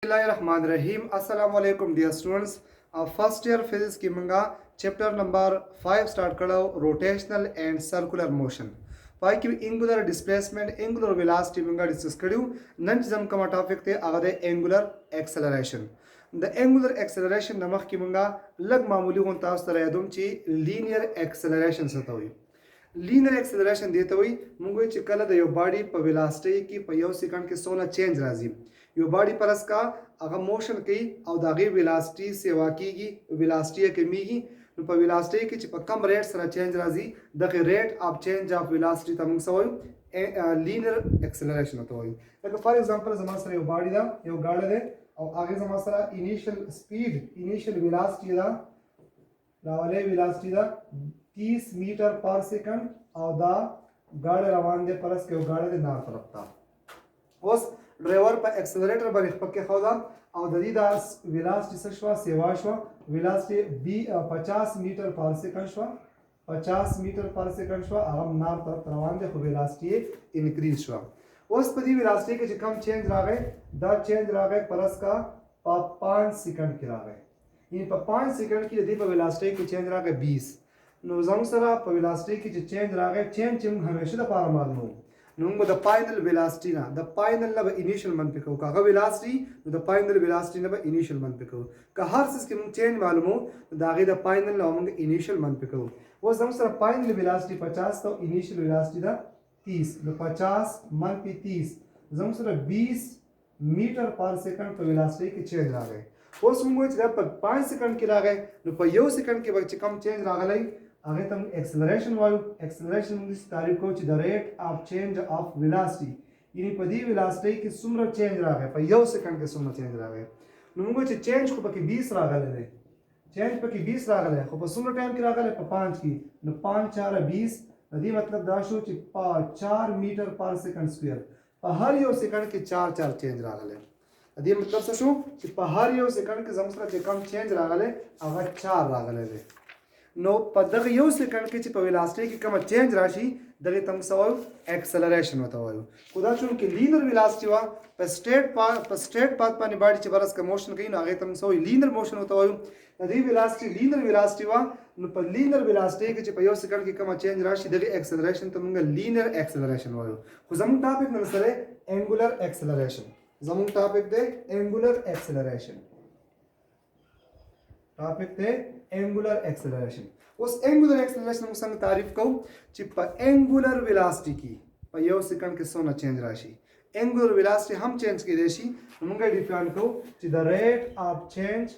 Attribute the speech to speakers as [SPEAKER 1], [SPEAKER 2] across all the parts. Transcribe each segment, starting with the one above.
[SPEAKER 1] Bismillahirrahmanirrahim. Assalamu alaikum dear students. First year physics की मंगा chapter number 5 start करो rotational and circular motion. पाई की angular displacement, angular velocity मंगा discuss करियो. नंच जम कमा topic थे आगे angular acceleration. The angular acceleration नमक की मंगा लग मामूली कौन तास तरह यादुम ची linear acceleration सतावी. लीनियर एक्सेलरेशन देते हुए मुंगो चिकल द यो बॉडी पर वेलोसिटी की पर यो सेकंड के सोना चेंज राजी यो बॉडी परस का अगर मोशन की और दागे वेलोसिटी से वाकीगी वेलोसिटी के मीगी पर वेलोसिटी की चिप कम रेट सरा चेंज राजी the rate of change of velocity तम सो लीनियर एक्सेलरेशन होता है लाइक फॉर एग्जांपल जमा सर यो बॉडी दा यो गाड़ी दे और आगे जमा sir initial speed initial velocity दा रावले वेलोसिटी दा 30 मीटर पर सेकंड और दा गाड़ी रवान दे परस के गाड़ी दे नार तरफ था उस ड्राइवर पर एक्सेलरेटर पर पक्के खोदा और ददी दा वेलोसिटी सशवा सेवाशवा वेलोसिटी 50 मीटर पर सेकंड शवा 50 मीटर पर सेकंड शवा आम नार तरफ रवान दे वेलोसिटी इंक्रीज शवा उस पदी वेलोसिटी के कम चेंज रा गए दा चेंज रा गए परस का 5 सेकंड की रा गए इन पर 5 सेकंड की ददी पर वेलोसिटी की चेंज रा गए 20 नो जंग सरा पर वेलोसिटी की चेंज रा गए चेंज हमेशा द पार मालूम नुंग द फाइनल वेलोसिटी ना द फाइनल लब इनिशियल मन पे का वेलोसिटी द फाइनल वेलोसिटी लब इनिशियल मन पे का हर चीज के चेंज मालूम हो दागे द फाइनल लब इनिशियल मन पे वो जंग सरा फाइनल वेलोसिटी 50 तो इनिशियल वेलोसिटी द 30 द 50 मन पे 30 जंग सरा 20 मीटर पर सेकंड पर वेलोसिटी की चेंज रा गए वो सुंगो जब 5 सेकंड की रा गए नो पर यो सेकंड के बच्चे कम चेंज रा गए आगे तम एक्सेलरेशन वायु एक्सेलरेशन दिस तारीफ को the rate of change of velocity इनी पदी वेलोसिटी की सुमर चेंज रा गए पर यो सेकंड के सुमर चेंज रा गए नुंगो चेंज को पकी 20 रा गए चेंज पकी 20 रा गए को सुमर टाइम की रा गए पर 5 की न 5 4 20 नदी मतलब दाशो ची 4 मीटर पर सेकंड स्क्वायर पर हर यो सेकंड के 4 4 चेंज रा गए नदी मतलब सशो कि पर हर यो सेकंड के जमसरा के कम चेंज रा गए अगर 4 रा गए नो पदक यो सेकंड के चिप वेलोसिटी की कम चेंज राशि दगे तम सव एक्सेलरेशन होता है खुदा चुन के लीनियर वेलोसिटी वा पर स्ट्रेट पाथ पानी बॉडी चिबरस का मोशन कहीं आगे तम सव लीनियर मोशन होता है नदी वेलोसिटी लीनियर वेलोसिटी वा नो पर लीनियर वेलोसिटी के चिप यो सेकंड की कम चेंज राशि दगे एक्सेलरेशन तम लीनियर एक्सेलरेशन हो खुजम टॉपिक न सरे एंगुलर एक्सेलरेशन जम टॉपिक दे एंगुलर एक्सेलरेशन टॉपिक थे एंगुलर एक्सेलरेशन उस एंगुलर एक्सेलरेशन में संग तारीफ को चिप एंगुलर वेलोसिटी की पर यो सेकंड के सोना चेंज राशि एंगुलर वेलोसिटी हम चेंज की देशी मुंगा डिफाइन को the rate of change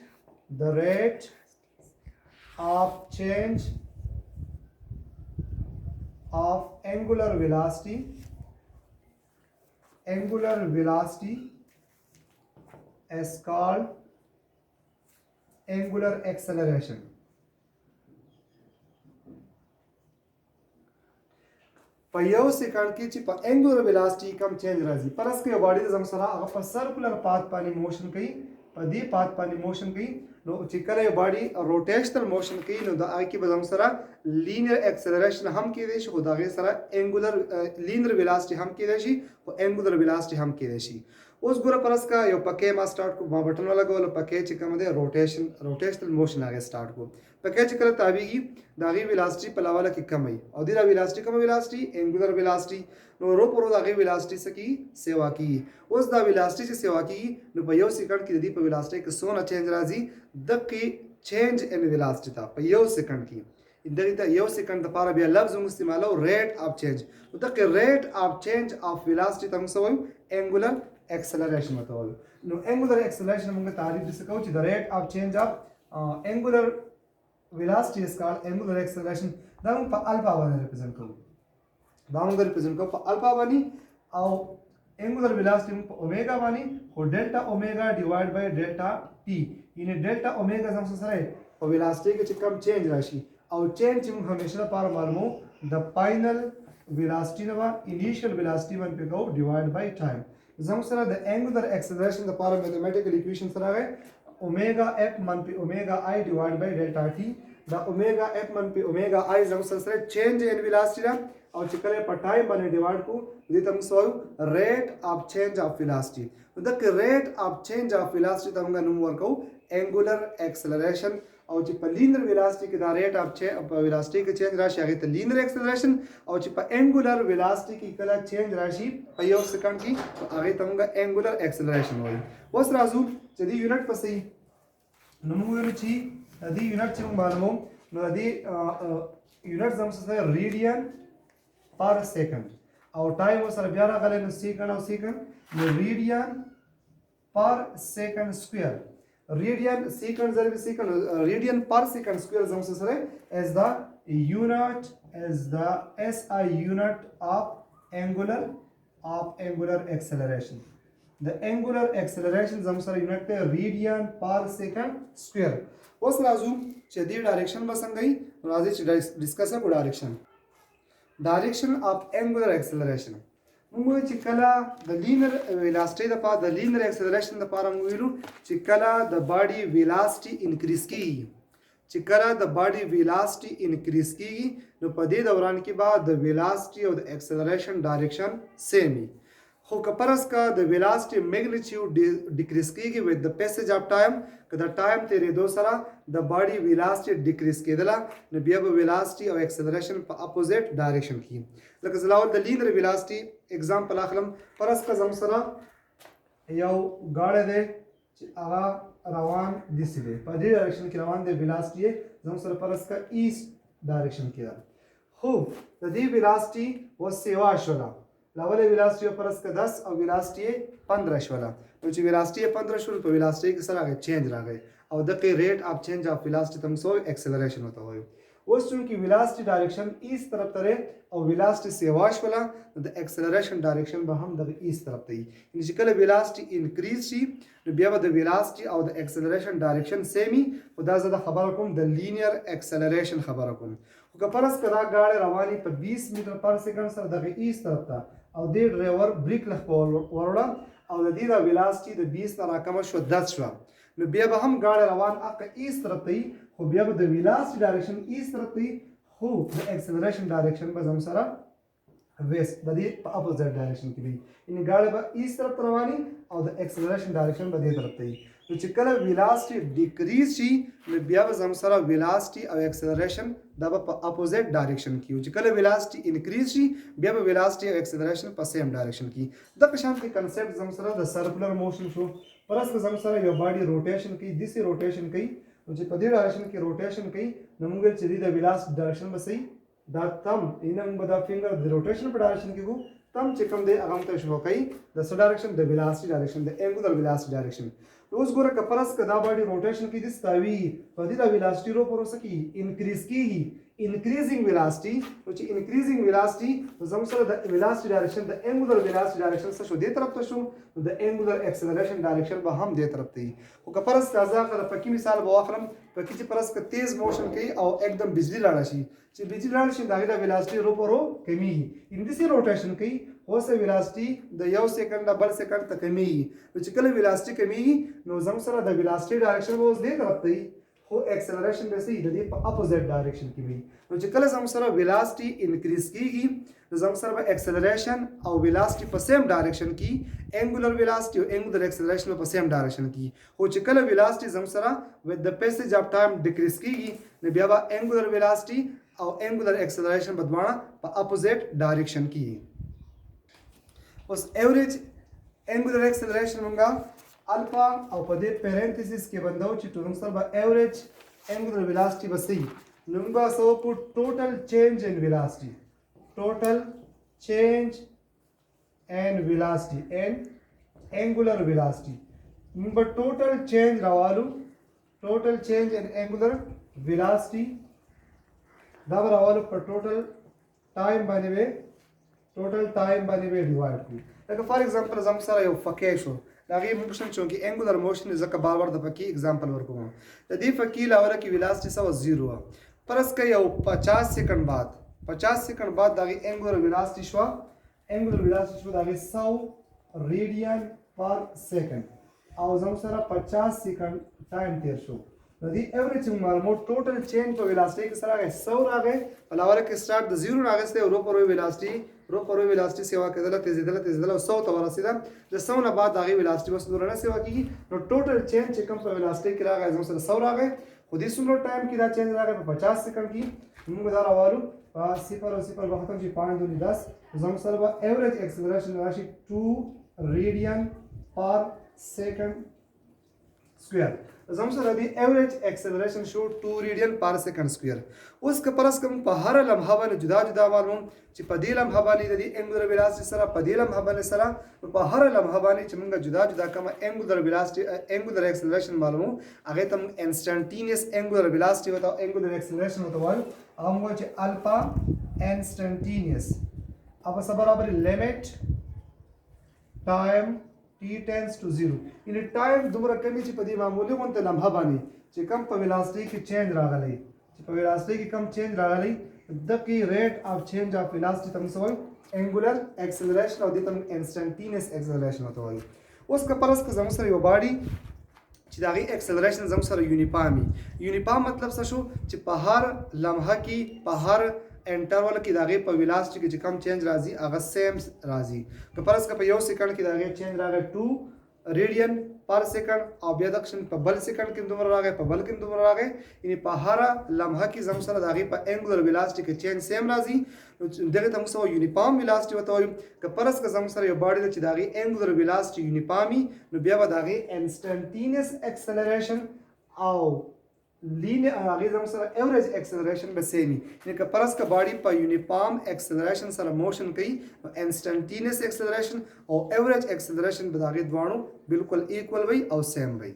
[SPEAKER 1] of angular velocity is called angular acceleration पयो सेकंड की चिप एंगुलर वेलोसिटी कम चेंज राजी परस के बॉडी जम सरा अगर सर्कुलर पाथ पानी मोशन कई पदी पाथ पानी मोशन कई नो चिकले बॉडी रोटेशनल मोशन कई नो द आई की बजम सरा लीनियर एक्सेलरेशन हम की देश खुदा के सरा एंगुलर लीनियर वेलोसिटी हम की देशी और एंगुलर वेलोसिटी हम की देशी उस गुरा परस का यो पके मा स्टार्ट को बटन वाला गोल पके चिकम दे रोटेशनल मोशन आगे स्टार्ट को पके चिकल ताबीगी दागी वेलोसिटी पलावाला की कम है और दिरा वेलोसिटी कम वेलोसिटी एंगुलर वेलोसिटी नो रो पर दागी वेलोसिटी से की सेवा की उस दा वेलोसिटी से सेवा की नो पयो सेकंड की दी पर वेलोसिटी के सोना चेंज राजी the key change in velocity था पयो सेकंड की इधर यो सेकंड द पारा बिया लफ्ज इस्तेमाल रेट ऑफ चेंज द के rate of change of velocity तम सो एंगुलर एक्सेलरेशन होता है नो एंगुलर एक्सेलरेशन मुंगे तारीफ जिसे कहूँ the rate of change of angular velocity is called angular acceleration दाम पर अल्फा वन रिप्रेजेंट करूँ दाम का रिप्रेजेंट करूँ पर अल्फा वानी और एंगुलर वेलोसिटी पर ओमेगा वानी और delta omega divide by delta T इन्हें डेल्टा ओमेगा जम से सरे और वेलोसिटी के चिकम चेंज राशि और चेंज हमेशा पार मालूम द फाइनल वेलोसिटी नवा इनिशियल वेलोसिटी वन पे को डिवाइड बाय टाइम जमसरा the angular acceleration the power mathematical equation सरा है ओमेगा एफ मन पे omega I divide by delta T the omega F मन पे ओमेगा आई जमसरा चेंज इन वेलोसिटी रा और चिकले पर टाइम बने डिवाइड को ये तम सो rate of change of velocity د ریټ اف چینج اف ویلاسټي ته موږ نوم ورکو انګولر اکسلریشن او چې په لینر ویلاسټي کې دا ریټ اف ویلاسټي کې چینج راشي هغه ته لینر اکسلریشن او چې په انګولر ویلاسټي کې کله چینج راشي په یو سکند کې هغه ته موږ انګولر اکسلریشن وایي. اوس راځو چې د یونټ په صحیح نو موږ ویل چې د یونټ چې موږ معلومو نو د یونټ زموږ سره ریډین پر سیکنډ او ټایم سره بیا راغلی نو سیکنډ او سیکنډ نو ریډین پر سیکنډ سکویر ریډین سیکنډ ضرب سیکنډ ریډین پر سیکنډ سکویر زموږ سره از د یونټ از د ایس آی یونټ اف انګولر اکسلریشن د انګولر اکسلریشن زموږ سره یونټ ته ریډین پر سیکنډ سکویر. اوس راځو چې دې ډایرکشن به څنګه وي راځي چې ډسکس وکړو ډایرکشن اف انګولر اکسلریشن. موږ چې کله د لینر ویلاسټي لپاره د لینر اکسلریشن لپاره موږ ویلو چې کله د باډي ویلاسټي انکریز کیږي چې کله د باډي ویلاسټي انکریز کیږي نو په دې دوران کې به د ویلاسټي او د اکسلریشن ډایرکشن سیم وي. خو که پرس کا د ویلاسټي میګنیټیوډ ډیکریز کیږي وذ د پیسج اف ټایم که د ټایم تیریدو سره د باډي ویلاسټي ډیکریز کېدله نو بیا به ویلاسټي او اکسلریشن په اپوزیټ ډایرکشن کې. لکه زلاول د لینر ویلاسټي اگزامپل اخلم پرس کا زم سره یو گاڑی دی چې هغه روان داسې دی په دې ډایرکشن کې روان دی ویلاسټي زم سره پرس کا ایست ډایرکشن کې ده. خو د دې ویلاسټي و سیوا شوله لاولې ویلاسټي پرس کا 10 او ویلاسټي 15 شوله نو چې ویلاسټي 15 شول په ویلاسټي کې سره هغه چینج راغی او دغه ریټ اف چینج اف ویلاسټي تم سو اکسلریشن وته وایو. اوس چونکې ویلاسټي ډایرکشن ایست طرف ته او ویلاسټي سیوا شوله د اکسلریشن ډایرکشن به هم د ایست طرف ته وي. یعنې چې کله ویلاسټي انکریز شي نو بیا به د ویلاسټي او د اکسلریشن ډایرکشن سیم وي. خو دا زه د خبره کوم د لینیر اکسلریشن خبره کوم. خو که فرض کړه دا ګاډی رواني په 20 میټر پر سیکنډ سره دغه ایست طرف ته او دې ډرایور بریک لخ په وروړه او د دې د ویلاسټي د 20 نه راکمه شو 10 شو نو بیا به هم ګاډی روان اقا ایست طرف ته خو بیا به د ویلاسټي ډایرکشن ایست طرف ته خو د اکسلریشن ډایرکشن به زم سره ویست د دې په اپوزیټ ډایرکشن کې وي. یعنې ګاډی به ایست طرف ته رواني او د اکسلریشن ډایرکشن به دې طرف ته وي. نو چې کله ویلاسټي ډیکریز شي نو بیا به زم سره ویلاسټي او اکسلریشن دا به په اپوزیټ ډایرکشن کې وي. چې کله ویلاسټي انکریز شي بیا به ویلاسټي او اکسلریشن په سیم ډایرکشن کې. دغه شان کې کنسپټ زم سره د سرکولر موشن شو پرس زم سره یو باډي روټیشن کوي داسې روټیشن کوي نو چې په دې ډایرکشن کې روټیشن کوي نو موږ چې د ویلاسټي ډایرکشن به صحیح دا تم اینه موږ دا فینګر د روټیشن په ډایرکشن کې وو تم چې کوم دی هغه ته شو کوي د څه ډایرکشن د ویلاسټي ډایرکشن د انګولر ویلاسټي ډایرکشن. اوس ګوره که فرض که دا باډي روټیشن کې داسې تاوي په دې د ویلاسټي رو پر اوسه کې انکریز کېږي انکریزینګ ویلاسټي نو چې انکریزینګ ویلاسټي نو زموږ سره د ویلاسټي ډایرکشن د انګولر ویلاسټي ډایرکشن څه شو دې طرف ته شو نو د انګولر اکسلریشن ډایرکشن به هم دې طرف ته وي. خو که فرض که زه پکې مثال به واخلم پکې چې فرض که تیز موشن کوي او एकदम بجلی لاړه شي چې بجلی لاړه شي د هغې د ویلاسټي رو پر رو کمیږي ان داسې روټیشن کوي اوس ویلاسټي د یو سیکنډ بل سیکنډ ته کمیږي نو چې کله ویلاسټي کمیږي نو زموږ سره د ویلاسټي ډایرکشن به اوس دې طرف ته وي خو اکسلریشن به صحیح د دې په اپوزیټ ډایرکشن کې وي. نو چې کله زموږ سره ویلاسټي انکریز کیږي نو زموږ سره به اکسلریشن او ویلاسټي په سیم ډایرکشن کې انګولر ویلاسټي او انګولر اکسلریشن په سیم ډایرکشن کې. خو چې کله ویلاسټي زموږ سره وذ د پیسج اف ټایم ډیکریز کیږي نو بیا به انګولر ویلاسټي او انګولر اکسلریشن په دواړه په اپوزیټ ډایرکشن کې. اوس ایوریج انګولر اکسلریشن مونږه الفا او په دې پیرنتھیسس کې بندو چې ټول سره به ایوریج انګولر ویلاسټي به صحیح نو موږ به سو په ټوټل چینج ان ویلاسټي ټوټل چینج ان ویلاسټي ان انګولر ویلاسټي موږ به ټوټل چینج راوالو ټوټل چینج ان انګولر ویلاسټي دا به راوالو په ټوټل ټایم باندې ټوټل ټایم باندې ډیوایډ کړو. لکه فار ایگزامپل زم سره یو فکې شو دا غي موشن چونکه انګولر موشن ځکه بار بار د فکې ایگزامپل ورکوم د دې فکې لاوره کې ویلاسټي سو 0 پرس کې یو 50 سیکنډ بعد دا غي انګولر ویلاسټي شو انګولر ویلاسټي شو دا غي 100 ریډین پر سیکنډ او زم سره 50 سیکنډ ټایم تیر شو نو دی ایوریج معلومات ټوټل چینج په ویلاسټي کې سره 100 راغی په لاوره کې سٹارټ د 0 راغسته او رو پر ویلاسټي رو پر رو ویلاسټي سیوا کېدله تیزیدله او 100 ته ورسېده د 100 نه بعد هغې ویلاسټي بس دوره نه سیوا کېږي نو ټوټل چینج چې کوم په ویلاسټي کې راغی زموږ سره 100 راغی خو دې څومره ټایم کې دا چینج راغی په 50 سیکنډ کې موږ دا راوالو په 0 او 0 به ختم شي 5 2 10 زموږ سره به ایوریج اکسلریشن راشي 2 ریډین پر سیکنډ سکوयर زموږ سره دی ایوریج اکسلریشن شو 2 ریډین پر سیکنډ سکوयर اوس که پرس کوم په هر لمحه باندې جدا جدا معلوم چې په دې لمحه باندې د انګولر ویلاسټي سره په دې لمحه باندې سره په هر لمحه باندې چې موږ جدا جدا کوم انګولر ویلاسټي انګولر اکسلریشن معلومو هغه ته موږ انسټنټینیس انګولر ویلاسټي وته انګولر اکسلریشن وته وایو هغه موږ چې الفا انسټنټینیس अब सब बराबर limit time t tends to 0 ان ټایم دومره کمی چې په دې معمولی غونډه لمحه باندې چې کم په ویلاسټي کې چینج راغلی چې په ویلاسټي کې کم چینج راغلی د کی ریټ اف چینج اف ویلاسټي تم سوال انګولر اکسلریشن او د تم انسټنټینیس اکسلریشن وته وایي اوس که پرس که زموږ سره یو باډي چې دا غي اکسلریشن زموږ سره یونیفارم مطلب څه شو چې په هر لمحه کې په هر انټرول کې داغه په ویلاسټي کې چې کم چینج راځي هغه سیم راځي که پرس که په یو سکند کې داغه چینج راغی 2 ریډین پر سکند او بیا دکشن په بل سکند کې دومره راغی په بل کې دومره راغی یعنی په هر لمحه کې زموږ سره داغه په انګولر ویلاسټي کې چینج سیم راځي دغه ته موږ سو یونیفارم ویلاسټي وته وایو که پرس که زموږ سره یو باډي چې داغه انګولر ویلاسټي یونیفارمي نو بیا به داغه انسټنټینیس اکسلریشن او لینیر هغه زموږ سره ایوریج اکسلریشن به سیمي یعنی که پرس که باډي په یونیفارم اکسلریشن سره موشن کوي نو انسټنټینیس اکسلریشن او ایوریج اکسلریشن به داغه دوانو بالکل ایکوال وي او سیم وي